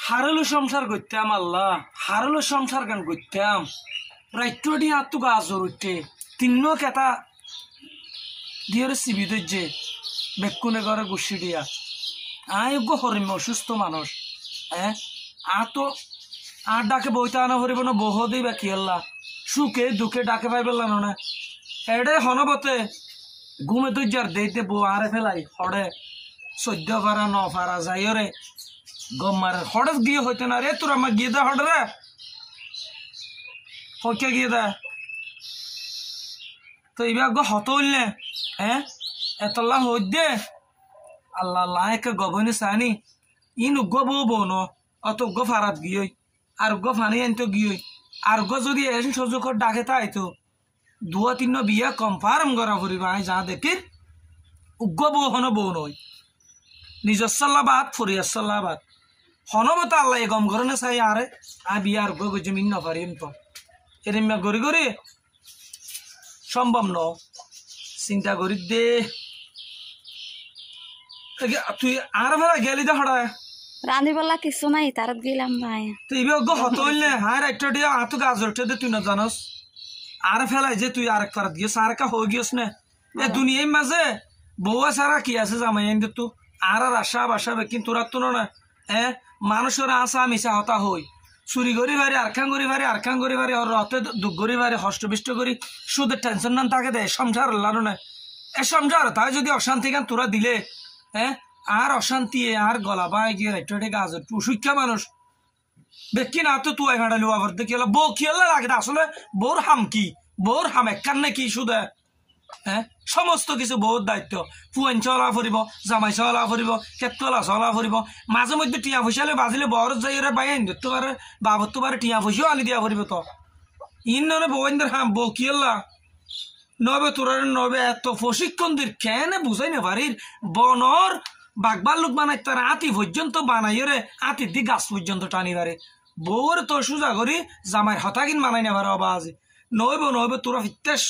হারলো সংসার করতাম আল্লাহ হারলো সংসার গান করতাম রাইটি আর তো গাজর উঠে তিন্ন কেতা দিয়ে সিবি ধরছে বেকুনে ঘরে গুছি দিয়া আয়োগ্য হরিম অসুস্থ মানুষ হ্যাঁ তো আর ডাকে বইতে আনা হরিব না বহ দিই বা কি আল্লাহ সুখে দুঃখে ডাকে পাই পেলাম না এডে হনবতে ঘুমে তুই যার দেইতে বউ আরে ফেলাই হড়ে 14 ফারা 9 ফারা যাই রে গম মারে হড়ে গিয়ে হইতে না রে তোর আমার গিয়ে দা হড়ে রে হইকে গিয়ে দা তো এবার গো হত হইলে হ্যাঁ এতলা হই দে আল্লাহ আল্লাহ একে গবনে সানি ইন উগ্গ বউ বোন অত উগ্গ ফারাত গিয়ে আর উগ্গ ফানি আনতো গিয়ে আর উগ্গ যদি এসে সুযোগ ডাকে তাইতো 2-3 বিয়া কনফার্ম করা ফুরিব আই যা দেখি উগ্গ বউ হন বউ নয় নিজস্বল্লাবাদ ফুরিয়াসল্লাবাদ হনবত আল্লাহ গম করে না চাই আরে বিয়া আর উগ্গ জমিন নপারিম তো এরম গড়ি গড়ি সম্ভব ন চিন্তা করি দে তুই আর ফেরা গেলি দে হড়া রাঁধিবলা কিছু নাই তার গেলাম ভাই তুই গো হত হইলে হ্যাঁ একটা দিয়া আতো গাজর দে তুই না জানস আর ফেলাই যে তুই আরেক ফারাত গিয়েছ আরেকা হয়ে গিয়েছ না এ দুনিয়ার মাঝে বউয়া সারা কি আছে জামাই এনে তো আর আশা বাসা বেকিন তোরা তো না মানুষের আশা মিশা হতা হই চুরি করি ভারি আরখান করি ভারি আরখান করি ভারি আর রথে দুঃখ করি ভারি হষ্টবিষ্ট করি সুদের টেনশন না থাকে দে সংসার লানো না এ সংসার তাই যদি অশান্তি গান তোরা দিলে আর অশান্তি আর গলা বাই গিয়ে রেটে গাজর তুই শিক্ষা মানুষ বেকি না তো তুই হাঁটালি আবার দেখি বউ কি লাগে আসলে বউর হাম কি বউর হাম একখান নাকি শুধু সমস্ত কিছু বহুত দায়িত্ব ফুয়ান চলা ফুরিব জামাই চলা ফুরিব কেতলা চলা ফুরিব মাঝে মধ্যে টিয়া পয়সালে বাজিলে বর যাই বাই আনি ধরতে পারে বাবরতে পারে টিয়া পয়সাও আনি দিয়া ফুরিব তো ইন ননে বউদের হাম বউ কি নবে তোর নবে এত প্রশিক্ষণ দির কেন বুঝাই না পারির বনর বাগবার লোক বানাই তার আতি পর্যন্ত বানাই রে আতির দি গাছ পর্যন্ত টানি পারে বউর তো সোজা করি জামাই হতাকিন বানাই না পারে অবাজ নইব তোরা ফিতেস